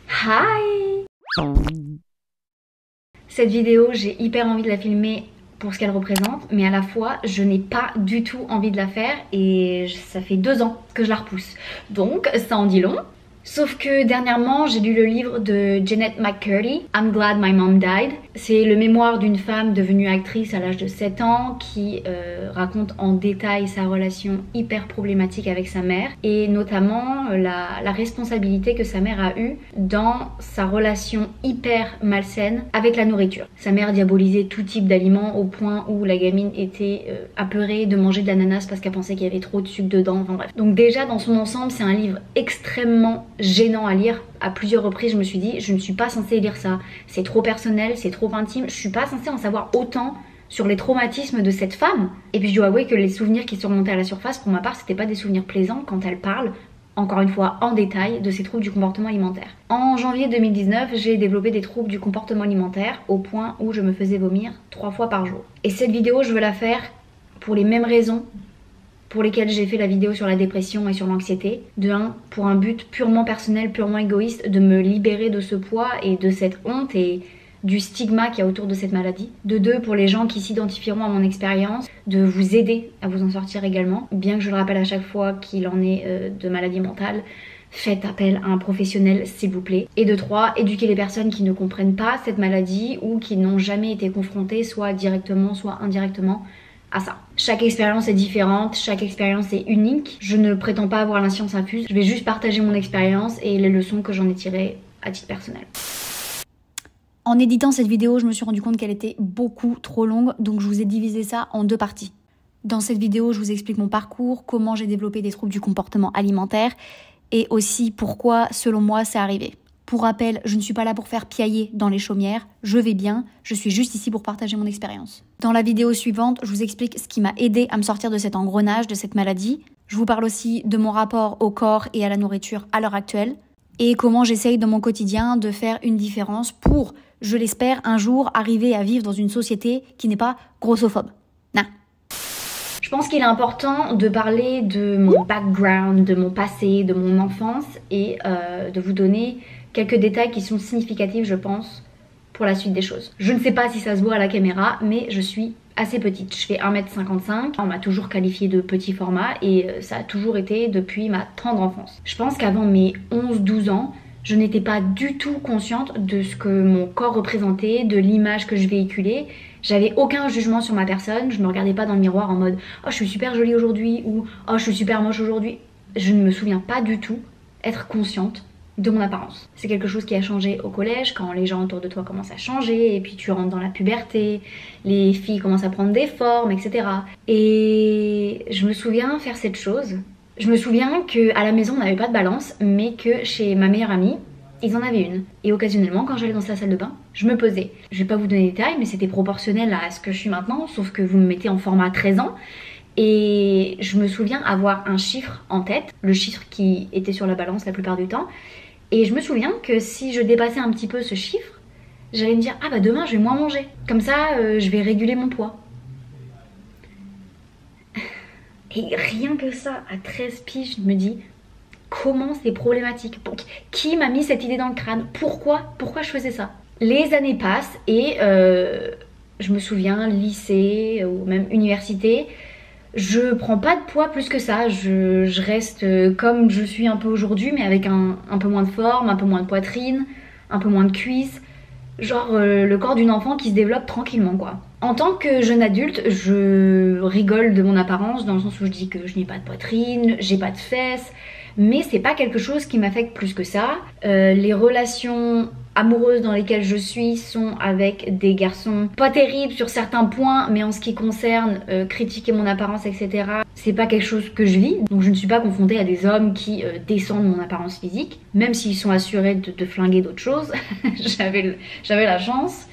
Hi! Cette vidéo, j'ai hyper envie de la filmer pour ce qu'elle représente, mais à la fois, je n'ai pas du tout envie de la faire et ça fait 2 ans que je la repousse. Donc, ça en dit long. Sauf que dernièrement, j'ai lu le livre de Jennette McCurdy, I'm Glad My Mom Died. C'est le mémoire d'une femme devenue actrice à l'âge de 7 ans qui raconte en détail sa relation hyper problématique avec sa mère et notamment la responsabilité que sa mère a eue dans sa relation hyper malsaine avec la nourriture. Sa mère diabolisait tout type d'aliments au point où la gamine était apeurée de manger de l'ananas parce qu'elle pensait qu'il y avait trop de sucre dedans, enfin bref. Donc déjà dans son ensemble, c'est un livre extrêmement gênant à lire. À plusieurs reprises je me suis dit je ne suis pas censée lire ça, c'est trop personnel, c'est trop intime, je suis pas censée en savoir autant sur les traumatismes de cette femme. Et puis je dois avouer que les souvenirs qui sont remontés à la surface, pour ma part c'était pas des souvenirs plaisants quand elle parle encore une fois en détail de ses troubles du comportement alimentaire. En janvier 2019, j'ai développé des troubles du comportement alimentaire au point où je me faisais vomir 3 fois par jour. Et cette vidéo je veux la faire pour les mêmes raisons pour lesquels j'ai fait la vidéo sur la dépression et sur l'anxiété. De 1, pour un but purement personnel, purement égoïste, de me libérer de ce poids et de cette honte et du stigma qu'il y a autour de cette maladie. De 2, pour les gens qui s'identifieront à mon expérience, de vous aider à vous en sortir également. Bien que je le rappelle à chaque fois qu'il en est de maladie mentale, faites appel à un professionnel s'il vous plaît. Et de 3, éduquer les personnes qui ne comprennent pas cette maladie ou qui n'ont jamais été confrontées soit directement soit indirectement à ça. Chaque expérience est différente, chaque expérience est unique. Je ne prétends pas avoir la science infuse, je vais juste partager mon expérience et les leçons que j'en ai tirées à titre personnel. En éditant cette vidéo, je me suis rendu compte qu'elle était beaucoup trop longue, donc je vous ai divisé ça en 2 parties. Dans cette vidéo, je vous explique mon parcours, comment j'ai développé des troubles du comportement alimentaire et aussi pourquoi, selon moi, c'est arrivé. Pour rappel, je ne suis pas là pour faire piailler dans les chaumières, je vais bien, je suis juste ici pour partager mon expérience. Dans la vidéo suivante, je vous explique ce qui m'a aidé à me sortir de cet engrenage, de cette maladie. Je vous parle aussi de mon rapport au corps et à la nourriture à l'heure actuelle et comment j'essaye dans mon quotidien de faire une différence pour, je l'espère, un jour arriver à vivre dans une société qui n'est pas grossophobe. Non. Je pense qu'il est important de parler de mon background, de mon passé, de mon enfance et de vous donner quelques détails qui sont significatifs, je pense, pour la suite des choses. Je ne sais pas si ça se voit à la caméra, mais je suis assez petite. Je fais 1m55. On m'a toujours qualifiée de petit format et ça a toujours été depuis ma tendre enfance. Je pense qu'avant mes 11-12 ans, je n'étais pas du tout consciente de ce que mon corps représentait, de l'image que je véhiculais. J'avais aucun jugement sur ma personne, je me regardais pas dans le miroir en mode « Oh, je suis super jolie aujourd'hui » ou « Oh, je suis super moche aujourd'hui ». Je ne me souviens pas du tout être consciente de mon apparence. C'est quelque chose qui a changé au collège, quand les gens autour de toi commencent à changer, et puis tu rentres dans la puberté, les filles commencent à prendre des formes, etc. Et je me souviens faire cette chose. Je me souviens qu'à la maison on n'avait pas de balance, mais que chez ma meilleure amie, ils en avaient une. Et occasionnellement, quand j'allais dans sa salle de bain, je me pesais. Je vais pas vous donner les détails, mais c'était proportionnel à ce que je suis maintenant, sauf que vous me mettez en format 13 ans. Et je me souviens avoir un chiffre en tête, le chiffre qui était sur la balance la plupart du temps. Et je me souviens que si je dépassais un petit peu ce chiffre, j'allais me dire « Ah bah demain je vais moins manger. Comme ça, je vais réguler mon poids. » Et rien que ça, à 13 piges, je me dis comment c'est problématique. Qui m'a mis cette idée dans le crâne? Pourquoi je faisais ça? Les années passent et je me souviens, lycée ou même université, je prends pas de poids plus que ça. Je reste comme je suis un peu aujourd'hui, mais avec un peu moins de forme, un peu moins de poitrine, un peu moins de cuisses. Genre le corps d'une enfant qui se développe tranquillement quoi. En tant que jeune adulte, je rigole de mon apparence dans le sens où je dis que je n'ai pas de poitrine, j'ai pas de fesses, mais c'est pas quelque chose qui m'affecte plus que ça. Les relations amoureuses dans lesquelles je suis sont avec des garçons pas terribles sur certains points, mais en ce qui concerne critiquer mon apparence, etc., c'est pas quelque chose que je vis. Donc je ne suis pas confrontée à des hommes qui descendent mon apparence physique, même s'ils sont assurés de flinguer d'autres choses. J'avais la chance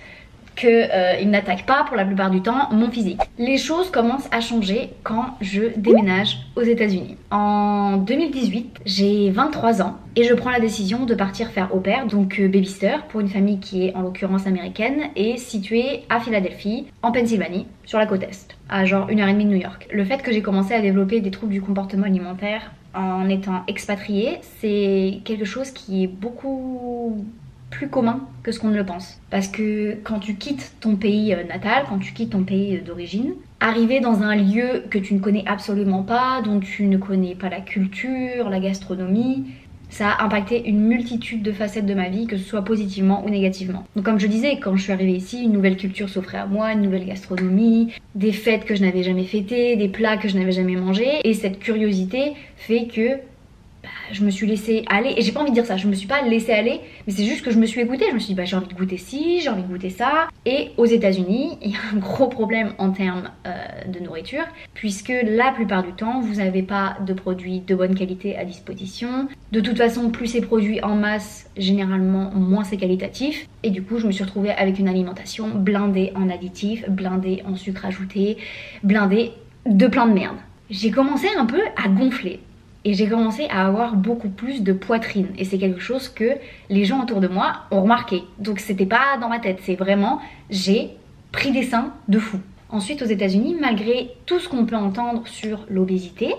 qu'ils n'attaquent pas pour la plupart du temps mon physique. Les choses commencent à changer quand je déménage aux États-Unis. En 2018, j'ai 23 ans et je prends la décision de partir faire au pair, donc babysitter, pour une famille qui est en l'occurrence américaine et située à Philadelphie, en Pennsylvanie, sur la côte est, à genre 1h30 de New York. Le fait que j'ai commencé à développer des troubles du comportement alimentaire en étant expatrié, c'est quelque chose qui est beaucoup plus commun que ce qu'on ne le pense. Parce que quand tu quittes ton pays natal, quand tu quittes ton pays d'origine, arriver dans un lieu que tu ne connais absolument pas, dont tu ne connais pas la culture, la gastronomie, ça a impacté une multitude de facettes de ma vie, que ce soit positivement ou négativement. Donc comme je disais, quand je suis arrivée ici, une nouvelle culture s'offrait à moi, une nouvelle gastronomie, des fêtes que je n'avais jamais fêtées, des plats que je n'avais jamais mangés, et cette curiosité fait que je me suis laissée aller, et j'ai pas envie de dire ça, je me suis pas laissée aller, mais c'est juste que je me suis écoutée, je me suis dit j'ai envie de goûter ci, j'ai envie de goûter ça. Et aux États-Unis, il y a un gros problème en termes de nourriture, puisque la plupart du temps, vous n'avez pas de produits de bonne qualité à disposition. De toute façon, plus c'est produit en masse, généralement moins c'est qualitatif. Et du coup, je me suis retrouvée avec une alimentation blindée en additifs, blindée en sucre ajouté, blindée de plein de merde. J'ai commencé un peu à gonfler. Et j'ai commencé à avoir beaucoup plus de poitrine. Et c'est quelque chose que les gens autour de moi ont remarqué. Donc c'était pas dans ma tête, c'est vraiment, j'ai pris des seins de fou. Ensuite aux États-Unis, malgré tout ce qu'on peut entendre sur l'obésité,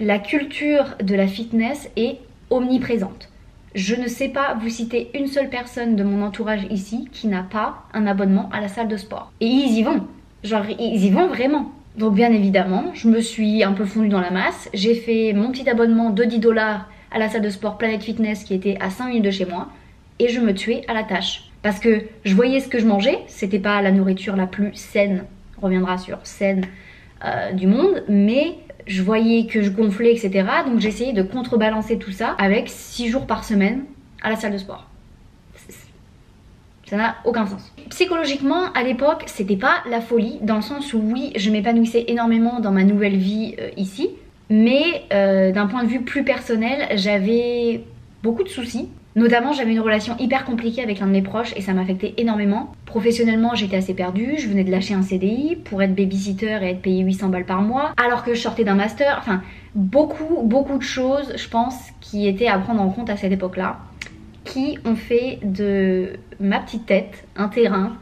la culture de la fitness est omniprésente. Je ne sais pas vous citer une seule personne de mon entourage ici qui n'a pas un abonnement à la salle de sport. Et ils y vont. Genre, ils y vont vraiment. Donc bien évidemment, je me suis un peu fondue dans la masse. J'ai fait mon petit abonnement de 10 $ à la salle de sport Planet Fitness qui était à 5 minutes de chez moi. Et je me tuais à la tâche. Parce que je voyais ce que je mangeais. C'était pas la nourriture la plus saine, on reviendra sur saine du monde. Mais je voyais que je gonflais, etc. Donc j'essayais de contrebalancer tout ça avec 6 jours par semaine à la salle de sport. Ça n'a aucun sens. Psychologiquement, à l'époque, c'était pas la folie, dans le sens où oui, je m'épanouissais énormément dans ma nouvelle vie ici, mais d'un point de vue plus personnel, j'avais beaucoup de soucis. Notamment, j'avais une relation hyper compliquée avec l'un de mes proches et ça m'affectait énormément. Professionnellement, j'étais assez perdue, je venais de lâcher un CDI pour être babysitter et être payée 800 balles par mois, alors que je sortais d'un master. Enfin, beaucoup de choses, je pense, qui étaient à prendre en compte à cette époque-là, qui ont fait de ma petite tête un terrain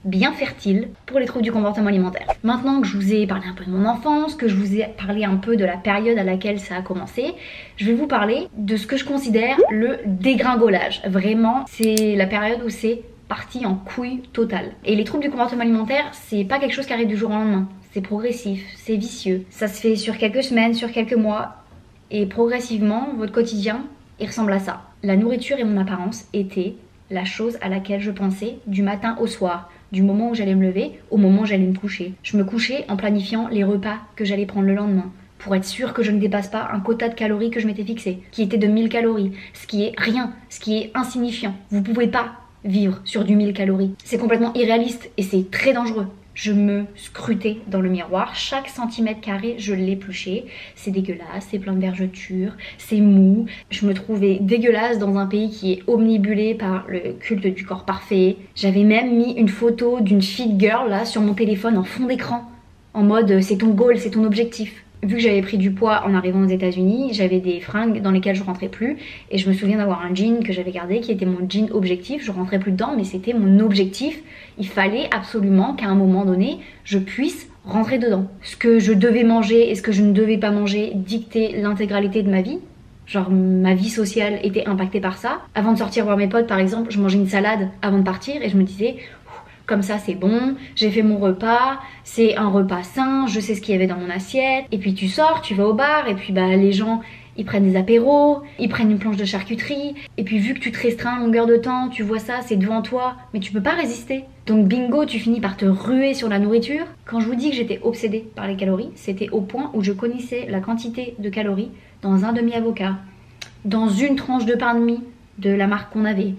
bien fertile pour les troubles du comportement alimentaire. Maintenant que je vous ai parlé un peu de mon enfance, que je vous ai parlé un peu de la période à laquelle ça a commencé, je vais vous parler de ce que je considère le dégringolage. Vraiment, c'est la période où c'est parti en couille totale. Et les troubles du comportement alimentaire, c'est pas quelque chose qui arrive du jour au lendemain. C'est progressif, c'est vicieux. Ça se fait sur quelques semaines, sur quelques mois. Et progressivement, votre quotidien, il ressemble à ça. La nourriture et mon apparence étaient la chose à laquelle je pensais du matin au soir, du moment où j'allais me lever au moment où j'allais me coucher. Je me couchais en planifiant les repas que j'allais prendre le lendemain, pour être sûre que je ne dépasse pas un quota de calories que je m'étais fixé, qui était de 1000 calories, ce qui est rien, ce qui est insignifiant. Vous pouvez pas vivre sur du 1000 calories. C'est complètement irréaliste et c'est très dangereux. Je me scrutais dans le miroir, chaque centimètre carré je l'épluchais, c'est dégueulasse, c'est plein de vergetures, c'est mou, je me trouvais dégueulasse dans un pays qui est omnibulé par le culte du corps parfait. J'avais même mis une photo d'une fit girl là sur mon téléphone en fond d'écran, en mode c'est ton goal, c'est ton objectif. Vu que j'avais pris du poids en arrivant aux États-Unis, j'avais des fringues dans lesquelles je rentrais plus et je me souviens d'avoir un jean que j'avais gardé qui était mon jean objectif. Je rentrais plus dedans mais c'était mon objectif. Il fallait absolument qu'à un moment donné je puisse rentrer dedans. Ce que je devais manger et ce que je ne devais pas manger dictait l'intégralité de ma vie. Genre ma vie sociale était impactée par ça. Avant de sortir voir mes potes par exemple, je mangeais une salade avant de partir et je me disais comme ça c'est bon, j'ai fait mon repas, c'est un repas sain, je sais ce qu'il y avait dans mon assiette. Et puis tu sors, tu vas au bar et puis les gens ils prennent des apéros, ils prennent une planche de charcuterie. Et puis vu que tu te restreins à longueur de temps, tu vois ça, c'est devant toi, mais tu peux pas résister. Donc bingo, tu finis par te ruer sur la nourriture. Quand je vous dis que j'étais obsédée par les calories, c'était au point où je connaissais la quantité de calories dans un demi-avocat, dans une tranche de pain de mie de la marque qu'on avait,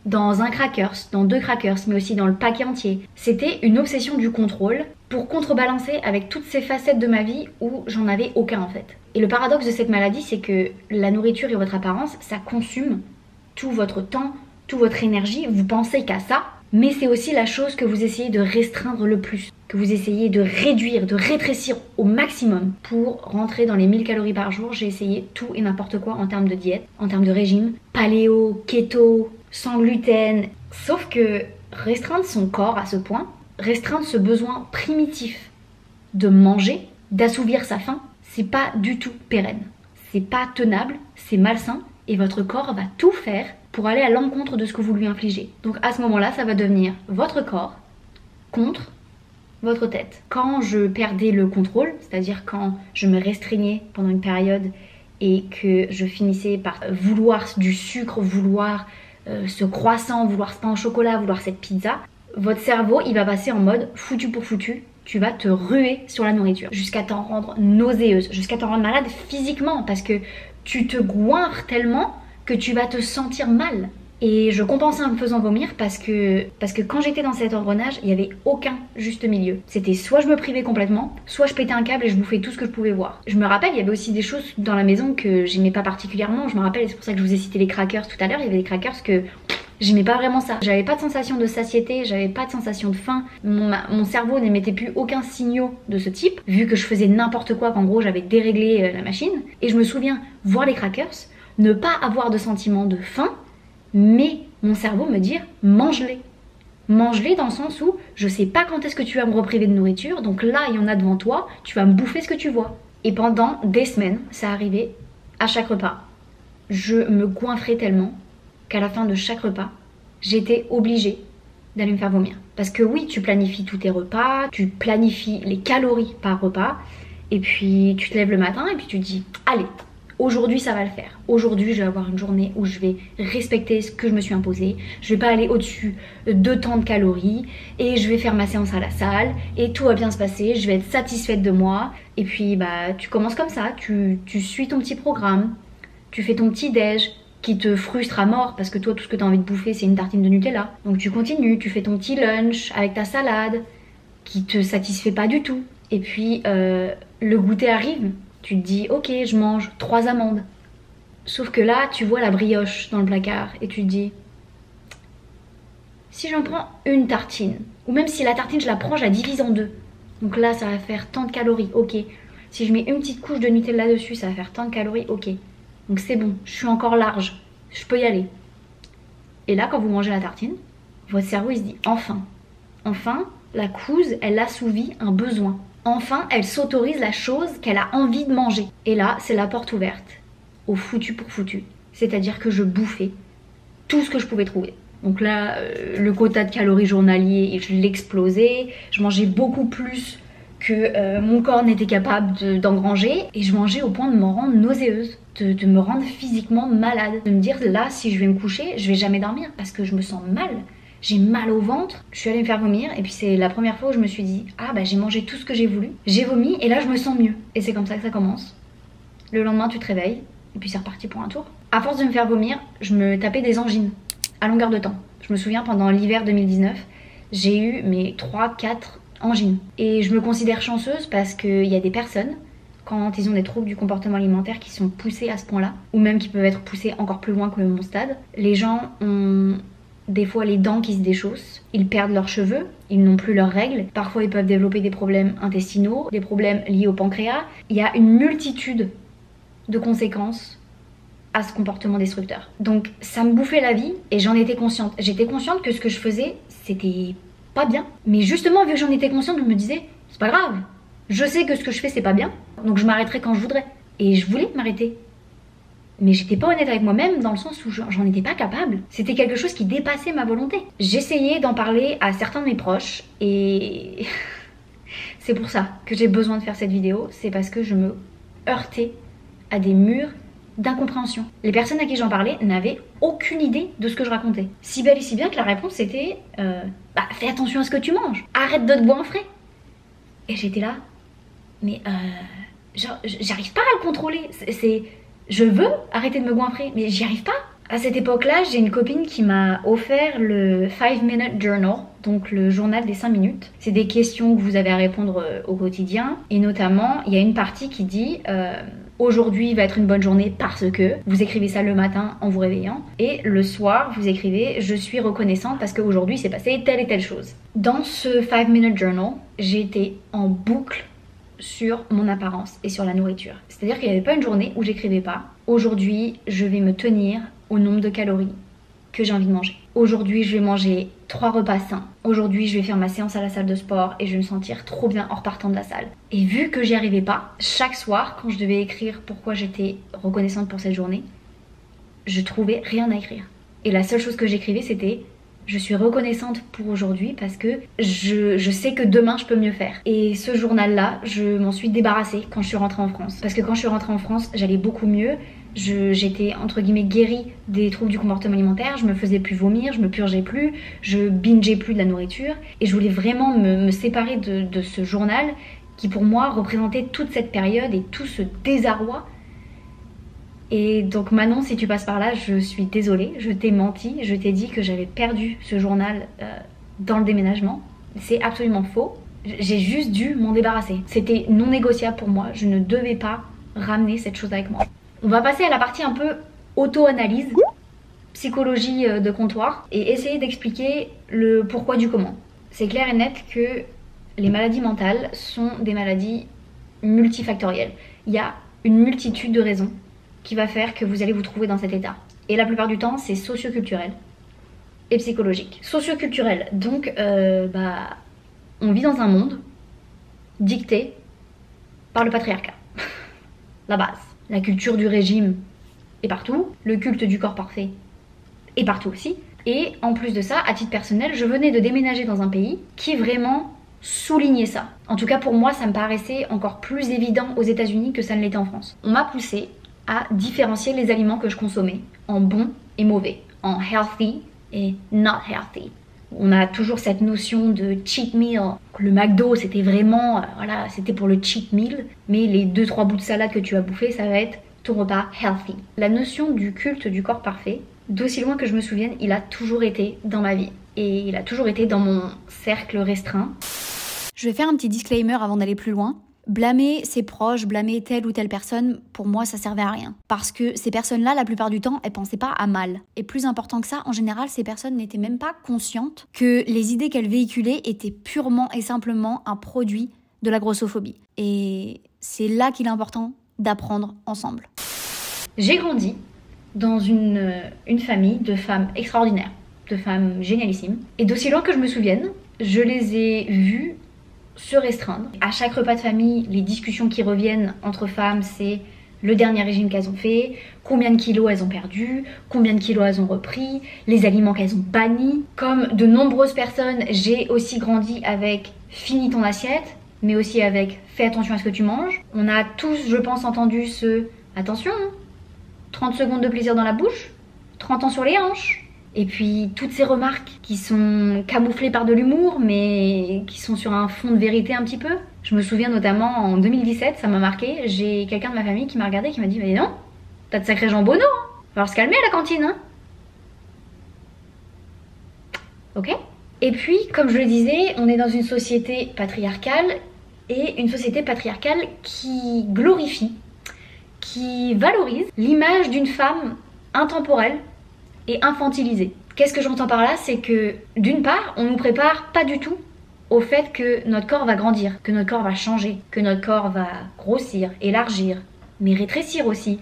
dans un crackers, dans 2 crackers, mais aussi dans le paquet entier. C'était une obsession du contrôle pour contrebalancer avec toutes ces facettes de ma vie où j'en avais aucun en fait. Et le paradoxe de cette maladie, c'est que la nourriture et votre apparence, ça consume tout votre temps, toute votre énergie, vous pensez qu'à ça, mais c'est aussi la chose que vous essayez de restreindre le plus, que vous essayez de réduire, de rétrécir au maximum. Pour rentrer dans les 1000 calories par jour, j'ai essayé tout et n'importe quoi en termes de diète, en termes de régime, paléo, keto, sans gluten. Sauf que restreindre son corps à ce point, restreindre ce besoin primitif de manger, d'assouvir sa faim, c'est pas du tout pérenne. c'est pas tenable, c'est malsain et votre corps va tout faire pour aller à l'encontre de ce que vous lui infligez. Donc à ce moment-là, ça va devenir votre corps contre votre tête. Quand je perdais le contrôle, c'est-à-dire quand je me restreignais pendant une période et que je finissais par vouloir du sucre, vouloir ce croissant, vouloir ce pain au chocolat, vouloir cette pizza, votre cerveau il va passer en mode foutu pour foutu. Tu vas te ruer sur la nourriture jusqu'à t'en rendre nauséeuse, jusqu'à t'en rendre malade physiquement parce que tu te goinfres tellement que tu vas te sentir mal. Et je compensais en me faisant vomir parce que quand j'étais dans cet engrenage, il n'y avait aucun juste milieu. C'était soit je me privais complètement, soit je pétais un câble et je bouffais tout ce que je pouvais voir. Je me rappelle, il y avait aussi des choses dans la maison que j'aimais pas particulièrement. Je me rappelle, et c'est pour ça que je vous ai cité les crackers tout à l'heure, il y avait des crackers que j'aimais pas vraiment ça. J'avais pas de sensation de satiété, j'avais pas de sensation de faim. Mon cerveau n'émettait plus aucun signaux de ce type, vu que je faisais n'importe quoi, qu'en gros j'avais déréglé la machine. Et je me souviens voir les crackers, ne pas avoir de sentiment de faim, mais mon cerveau me dire mange-les. Mange-les dans le sens où je sais pas quand est-ce que tu vas me repriver de nourriture, donc là il y en a devant toi, tu vas me bouffer ce que tu vois. Et pendant des semaines, ça arrivait à chaque repas. Je me goinfrais tellement qu'à la fin de chaque repas, j'étais obligée d'aller me faire vomir. Parce que oui, tu planifies tous tes repas, tu planifies les calories par repas, et puis tu te lèves le matin et puis tu te dis allez, aujourd'hui ça va le faire. Aujourd'hui je vais avoir une journée où je vais respecter ce que je me suis imposé. Je vais pas aller au-dessus de tant de calories et je vais faire ma séance à la salle et tout va bien se passer. Je vais être satisfaite de moi. Et puis bah tu commences comme ça, tu suis ton petit programme, tu fais ton petit déj qui te frustre à mort parce que toi tout ce que tu as envie de bouffer c'est une tartine de Nutella. Donc tu continues, tu fais ton petit lunch avec ta salade qui te satisfait pas du tout. Et puis le goûter arrive. Tu te dis ok je mange 3 amandes. Sauf que là tu vois la brioche dans le placard et tu te dis si j'en prends une tartine, ou même si la tartine je la prends, je la divise en deux. Donc là ça va faire tant de calories, ok. Si je mets une petite couche de Nutella dessus ça va faire tant de calories, ok. Donc c'est bon, je suis encore large, je peux y aller. Et là quand vous mangez la tartine, votre cerveau il se dit enfin, enfin la couse elle assouvit un besoin. Enfin, elle s'autorise la chose qu'elle a envie de manger. Et là, c'est la porte ouverte au foutu pour foutu. C'est-à-dire que je bouffais tout ce que je pouvais trouver. Donc là, le quota de calories journalier, je l'explosais. Je mangeais beaucoup plus que mon corps n'était capable d'engranger. Et je mangeais au point de me rendre nauséeuse, de me rendre physiquement malade. De me dire là, si je vais me coucher, je vais jamais dormir parce que je me sens mal. J'ai mal au ventre, je suis allée me faire vomir et puis c'est la première fois où je me suis dit ah bah j'ai mangé tout ce que j'ai voulu, j'ai vomi et là je me sens mieux. Et c'est comme ça que ça commence. Le lendemain tu te réveilles et puis c'est reparti pour un tour. À force de me faire vomir, je me tapais des angines à longueur de temps. Je me souviens pendant l'hiver 2019, j'ai eu mes 3-4 angines. Et je me considère chanceuse parce qu'il y a des personnes, quand ils ont des troubles du comportement alimentaire qui sont poussés à ce point-là, ou même qui peuvent être poussés encore plus loin que mon stade, les gens ont des fois les dents qui se déchaussent, ils perdent leurs cheveux, ils n'ont plus leurs règles, parfois ils peuvent développer des problèmes intestinaux, des problèmes liés au pancréas. Il y a une multitude de conséquences à ce comportement destructeur. Donc ça me bouffait la vie et j'en étais consciente. J'étais consciente que ce que je faisais, c'était pas bien. Mais justement, vu que j'en étais consciente, je me disais, c'est pas grave. Je sais que ce que je fais, c'est pas bien, donc je m'arrêterai quand je voudrais. Et je voulais m'arrêter. Mais j'étais pas honnête avec moi-même dans le sens où j'en étais pas capable. C'était quelque chose qui dépassait ma volonté. J'essayais d'en parler à certains de mes proches et c'est pour ça que j'ai besoin de faire cette vidéo. C'est parce que je me heurtais à des murs d'incompréhension. Les personnes à qui j'en parlais n'avaient aucune idée de ce que je racontais. Si belle et si bien que la réponse était fais attention à ce que tu manges. Arrête de te goinfrer. Et j'étais là, mais j'arrive pas à le contrôler. Je veux arrêter de me goinfrer, mais j'y arrive pas. À cette époque-là, j'ai une copine qui m'a offert le 5-minute journal, donc le journal des 5 minutes. C'est des questions que vous avez à répondre au quotidien. Et notamment, il y a une partie qui dit aujourd'hui va être une bonne journée parce que vous écrivez ça le matin en vous réveillant. Et le soir, vous écrivez je suis reconnaissante parce qu'aujourd'hui s'est passé telle et telle chose. Dans ce 5-minute journal, j'ai été en boucle sur mon apparence et sur la nourriture. C'est-à-dire qu'il n'y avait pas une journée où j'écrivais pas aujourd'hui je vais me tenir au nombre de calories que j'ai envie de manger. Aujourd'hui, je vais manger 3 repas sains. Aujourd'hui, je vais faire ma séance à la salle de sport et je vais me sentir trop bien en repartant de la salle. Et vu que j'y arrivais pas, chaque soir, quand je devais écrire pourquoi j'étais reconnaissante pour cette journée, je trouvais rien à écrire. Et la seule chose que j'écrivais, c'était je suis reconnaissante pour aujourd'hui parce que je sais que demain je peux mieux faire. Et ce journal-là, je m'en suis débarrassée quand je suis rentrée en France. Parce que quand je suis rentrée en France, j'allais beaucoup mieux. J'étais entre guillemets guérie des troubles du comportement alimentaire, je me faisais plus vomir, je me purgeais plus, je bingeais plus de la nourriture. Et je voulais vraiment me séparer de ce journal qui pour moi représentait toute cette période et tout ce désarroi. Et donc Manon, si tu passes par là, je suis désolée, je t'ai menti, je t'ai dit que j'avais perdu ce journal dans le déménagement. C'est absolument faux, j'ai juste dû m'en débarrasser. C'était non négociable pour moi, je ne devais pas ramener cette chose avec moi. On va passer à la partie un peu auto-analyse, psychologie de comptoir, et essayer d'expliquer le pourquoi du comment. C'est clair et net que les maladies mentales sont des maladies multifactorielles. Il y a une multitude de raisons qui va faire que vous allez vous trouver dans cet état. Et la plupart du temps, c'est socio-culturel et psychologique. Socio-culturel, donc on vit dans un monde dicté par le patriarcat. La base. La culture du régime est partout, le culte du corps parfait est partout aussi. Et en plus de ça, à titre personnel, je venais de déménager dans un pays qui vraiment soulignait ça. En tout cas pour moi, ça me paraissait encore plus évident aux États-Unis que ça ne l'était en France. On m'a poussé à différencier les aliments que je consommais en bons et mauvais, en healthy et not healthy. On a toujours cette notion de cheat meal. Le McDo, c'était vraiment, voilà, c'était pour le cheat meal, mais les 2-3 bouts de salade que tu vas bouffer, ça va être ton repas healthy. La notion du culte du corps parfait, d'aussi loin que je me souvienne, il a toujours été dans ma vie. Et il a toujours été dans mon cercle restreint. Je vais faire un petit disclaimer avant d'aller plus loin. Blâmer ses proches, blâmer telle ou telle personne, pour moi ça servait à rien. Parce que ces personnes-là, la plupart du temps, elles pensaient pas à mal. Et plus important que ça, en général, ces personnes n'étaient même pas conscientes que les idées qu'elles véhiculaient étaient purement et simplement un produit de la grossophobie. Et c'est là qu'il est important d'apprendre ensemble. J'ai grandi dans une famille de femmes extraordinaires, de femmes génialissimes. Et d'aussi loin que je me souvienne, je les ai vues se restreindre. À chaque repas de famille, les discussions qui reviennent entre femmes, c'est le dernier régime qu'elles ont fait, combien de kilos elles ont perdu, combien de kilos elles ont repris, les aliments qu'elles ont bannis. Comme de nombreuses personnes, j'ai aussi grandi avec finis ton assiette, mais aussi avec fais attention à ce que tu manges. On a tous, je pense, entendu ce attention, 30 secondes de plaisir dans la bouche, 30 ans sur les hanches. Et puis toutes ces remarques qui sont camouflées par de l'humour mais qui sont sur un fond de vérité un petit peu. Je me souviens notamment en 2017, ça m'a marqué, j'ai quelqu'un de ma famille qui m'a regardé et qui m'a dit « Mais non, t'as de sacrés jambonneaux, hein. Va falloir se calmer à la cantine, hein !» Ok ? Et puis, comme je le disais, on est dans une société patriarcale et une société patriarcale qui glorifie, qui valorise l'image d'une femme intemporelle et infantilisée. Qu'est-ce que j'entends par là? C'est que d'une part, on nous prépare pas du tout au fait que notre corps va grandir, que notre corps va changer, que notre corps va grossir, élargir, mais rétrécir aussi,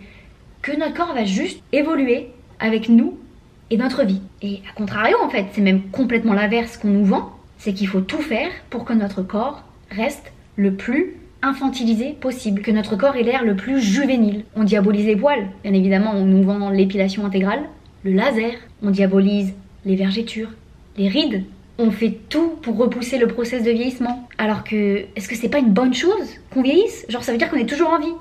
que notre corps va juste évoluer avec nous et notre vie. Et à contrario, en fait, c'est même complètement l'inverse qu'on nous vend, c'est qu'il faut tout faire pour que notre corps reste le plus infantilisé possible, que notre corps ait l'air le plus juvénile. On diabolise les poils, bien évidemment, on nous vend l'épilation intégrale, le laser, on diabolise les vergetures, les rides. On fait tout pour repousser le process de vieillissement. Alors que, est-ce que c'est pas une bonne chose qu'on vieillisse? Genre ça veut dire qu'on est toujours en vie.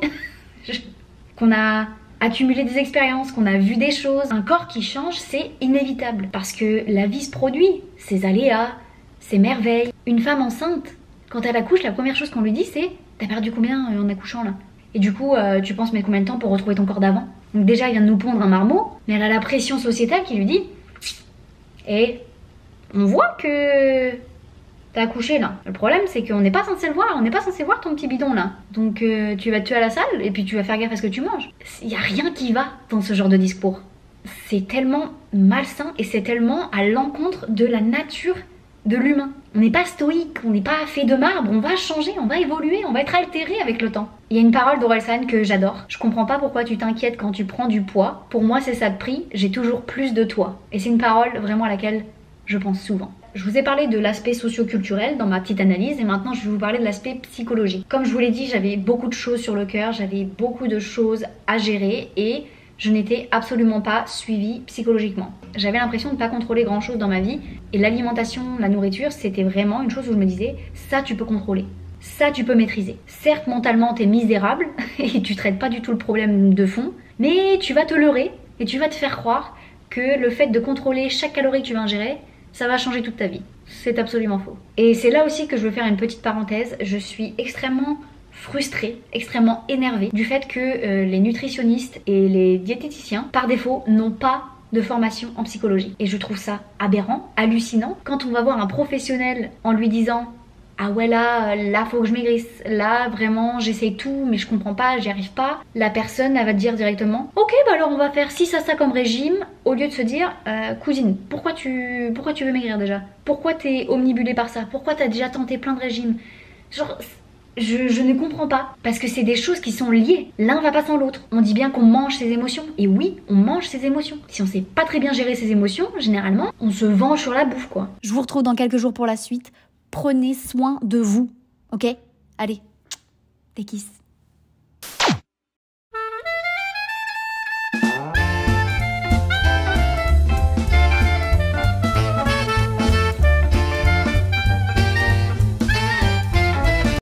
Qu'on a accumulé des expériences, qu'on a vu des choses. Un corps qui change, c'est inévitable. Parce que la vie se produit, ses aléas, ses merveilles. Une femme enceinte, quand elle accouche, la première chose qu'on lui dit c'est « T'as perdu combien en accouchant là ?» Et du coup, tu penses mettre combien de temps pour retrouver ton corps d'avant? Donc déjà, il vient de nous pondre un marmot, mais elle a la pression sociétale qui lui dit « Et on voit que t'as accouché là. Le problème, c'est qu'on n'est pas censé le voir, on n'est pas censé voir ton petit bidon là. Donc tu vas te tuer à la salle et puis tu vas faire gaffe à ce que tu manges. » Il n'y a rien qui va dans ce genre de discours. C'est tellement malsain et c'est tellement à l'encontre de la nature de l'humain. On n'est pas stoïque, on n'est pas fait de marbre, on va changer, on va évoluer, on va être altéré avec le temps. Il y a une parole d'Orelsan que j'adore. Je comprends pas pourquoi tu t'inquiètes quand tu prends du poids. Pour moi, c'est ça de prix, j'ai toujours plus de toi. Et c'est une parole vraiment à laquelle je pense souvent. Je vous ai parlé de l'aspect socio-culturel dans ma petite analyse et maintenant je vais vous parler de l'aspect psychologique. Comme je vous l'ai dit, j'avais beaucoup de choses sur le cœur, j'avais beaucoup de choses à gérer et je n'étais absolument pas suivie psychologiquement. J'avais l'impression de ne pas contrôler grand chose dans ma vie et l'alimentation, la nourriture, c'était vraiment une chose où je me disais ça tu peux contrôler, ça tu peux maîtriser. Certes mentalement t'es misérable et tu traites pas du tout le problème de fond, mais tu vas te leurrer et tu vas te faire croire que le fait de contrôler chaque calorie que tu vas ingérer, ça va changer toute ta vie. C'est absolument faux. Et c'est là aussi que je veux faire une petite parenthèse. Je suis extrêmement frustrée, extrêmement énervée du fait que les nutritionnistes et les diététiciens, par défaut, n'ont pas de formation en psychologie. Et je trouve ça aberrant, hallucinant. Quand on va voir un professionnel en lui disant ah ouais là faut que je maigrisse, là vraiment j'essaye tout mais je comprends pas, j'y arrive pas. La personne elle va te dire directement ok bah alors on va faire ci ça comme régime, au lieu de se dire cousine pourquoi tu veux maigrir déjà, pourquoi t'es omnibulée par ça, pourquoi t'as déjà tenté plein de régimes, genre je ne comprends pas parce que c'est des choses qui sont liées, l'un va pas sans l'autre. On dit bien qu'on mange ses émotions et oui on mange ses émotions. Si on sait pas très bien gérer ses émotions, généralement on se venge sur la bouffe quoi. Je vous retrouve dans quelques jours pour la suite. Prenez soin de vous, ok? Allez, des kisses.